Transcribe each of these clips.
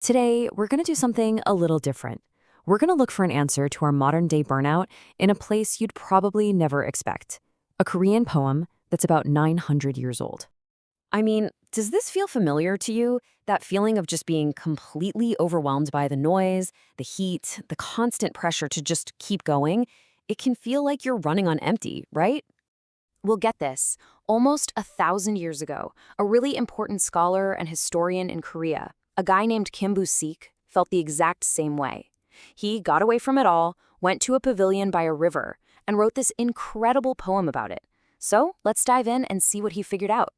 Today, we're going to do something a little different. We're going to look for an answer to our modern-day burnout in a place you'd probably never expect. A Korean poem that's about 900 years old. I mean, does this feel familiar to you? That feeling of just being completely overwhelmed by the noise, the heat, the constant pressure to just keep going? It can feel like you're running on empty, right? Well, get this. Almost 1,000 years ago, a really important scholar and historian in Korea, a guy named Kim Bu-sik, felt the exact same way. He got away from it all, went to a pavilion by a river, and wrote this incredible poem about it. So let's dive in and see what he figured out.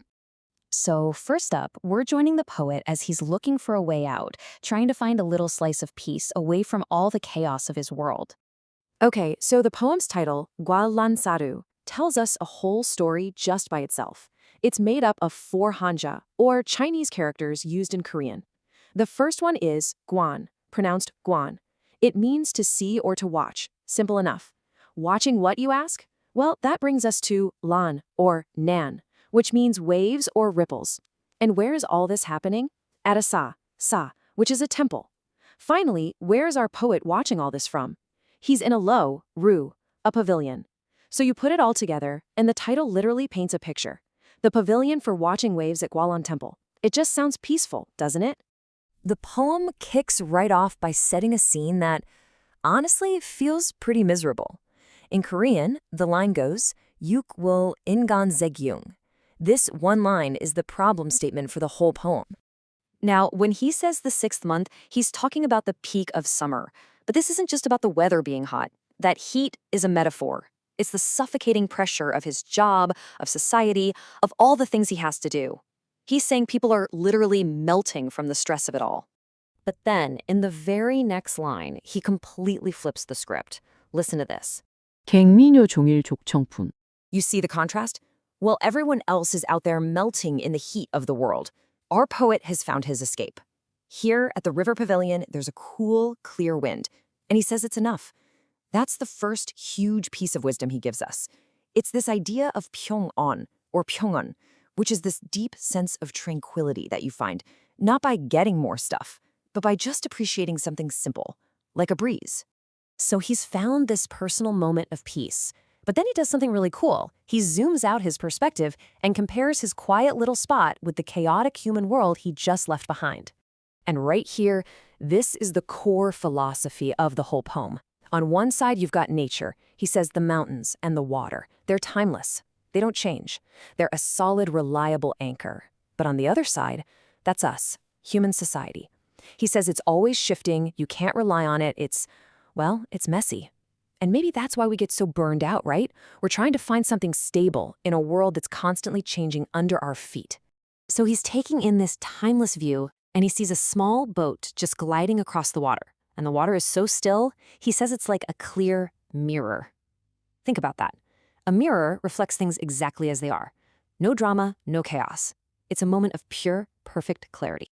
So first up, we're joining the poet as he's looking for a way out, trying to find a little slice of peace away from all the chaos of his world. Okay, so the poem's title, Guan-lan-sa Temple, tells us a whole story just by itself. It's made up of 4 hanja, or Chinese characters used in Korean. The first one is Guan, pronounced Guan. It means to see or to watch. Simple enough. Watching what, you ask? Well, that brings us to lan, or nan, which means waves or ripples. And where is all this happening? At a sa, which is a temple. Finally, where is our poet watching all this from? He's in a lo, ru, a pavilion. So you put it all together, and the title literally paints a picture. The pavilion for watching waves at Guan-lan Temple. It just sounds peaceful, doesn't it? The poem kicks right off by setting a scene that, honestly, feels pretty miserable. In Korean, the line goes, "육월 인간 zegyung." This one line is the problem statement for the whole poem. Now, when he says the 6th month, he's talking about the peak of summer. But this isn't just about the weather being hot. That heat is a metaphor. It's the suffocating pressure of his job, of society, of all the things he has to do. He's saying people are literally melting from the stress of it all. But then, in the very next line, he completely flips the script. Listen to this. 갱미녀 종일 족청풍. You see the contrast? Well, everyone else is out there melting in the heat of the world. Our poet has found his escape. Here at the River Pavilion, there's a cool, clear wind, and he says it's enough. That's the first huge piece of wisdom he gives us. It's this idea of pyong-on, or pyong-on, which is this deep sense of tranquility that you find, not by getting more stuff, but by just appreciating something simple, like a breeze. So he's found this personal moment of peace. But then he does something really cool. He zooms out his perspective and compares his quiet little spot with the chaotic human world he just left behind. And right here, this is the core philosophy of the whole poem. On one side, you've got nature. He says the mountains and the water. They're timeless. They don't change. They're a solid, reliable anchor. But on the other side, that's us, human society. He says it's always shifting. You can't rely on it. It's messy. And maybe that's why we get so burned out, right? We're trying to find something stable in a world that's constantly changing under our feet. So he's taking in this timeless view, and he sees a small boat just gliding across the water. And the water is so still, he says it's like a clear mirror. Think about that. A mirror reflects things exactly as they are. No drama, no chaos. It's a moment of pure, perfect clarity.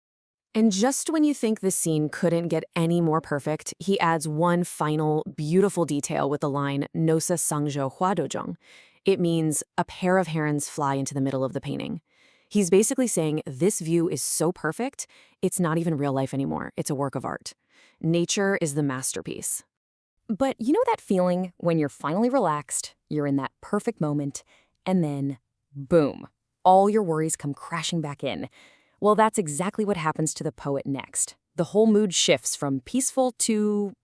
And just when you think this scene couldn't get any more perfect, he adds one final, beautiful detail with the line, "노사 상조 화도정." It means a pair of herons fly into the middle of the painting. He's basically saying this view is so perfect, it's not even real life anymore. It's a work of art. Nature is the masterpiece. But you know that feeling when you're finally relaxed, you're in that perfect moment, and then, boom, all your worries come crashing back in. Well, that's exactly what happens to the poet next. The whole mood shifts from peaceful to,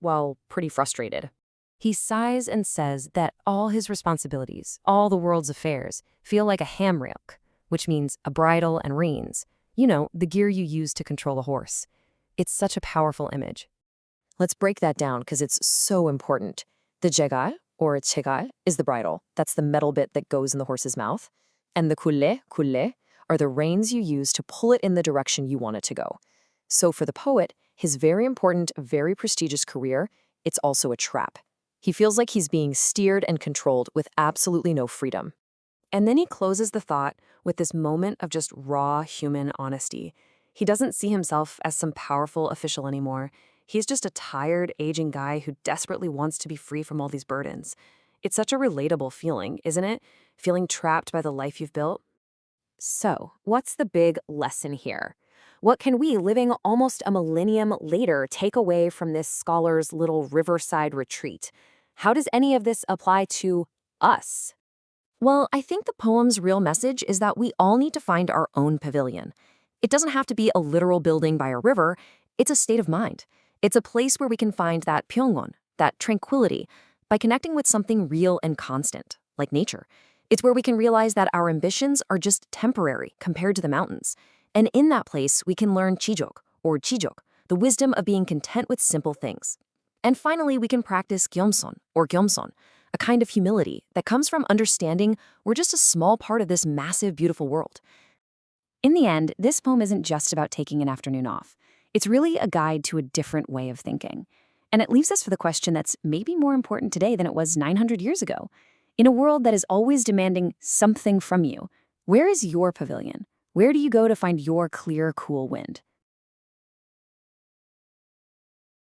pretty frustrated. He sighs and says that all his responsibilities, all the world's affairs, feel like a hamrilk, which means a bridle and reins. You know, the gear you use to control a horse. It's such a powerful image. Let's break that down because it's so important. The jegal, or chegal, is the bridle. That's the metal bit that goes in the horse's mouth. And the kulle, are the reins you use to pull it in the direction you want it to go. So for the poet, his very important, very prestigious career, it's also a trap. He feels like he's being steered and controlled with absolutely no freedom. And then he closes the thought with this moment of just raw human honesty. He doesn't see himself as some powerful official anymore. He's just a tired, aging guy who desperately wants to be free from all these burdens. It's such a relatable feeling, isn't it? Feeling trapped by the life you've built. So, what's the big lesson here? What can we, living almost a millennium later, take away from this scholar's little riverside retreat? How does any of this apply to us? Well, I think the poem's real message is that we all need to find our own pavilion. It doesn't have to be a literal building by a river. It's a state of mind. It's a place where we can find that pyeongwon, that tranquility, by connecting with something real and constant, like nature. It's where we can realize that our ambitions are just temporary compared to the mountains. And in that place, we can learn chijok, or chijok, the wisdom of being content with simple things. And finally, we can practice gyomson, or gyomson, a kind of humility that comes from understanding we're just a small part of this massive, beautiful world. In the end, this poem isn't just about taking an afternoon off. It's really a guide to a different way of thinking. And it leaves us for the question that's maybe more important today than it was 900 years ago. In a world that is always demanding something from you, where is your pavilion? Where do you go to find your clear, cool wind?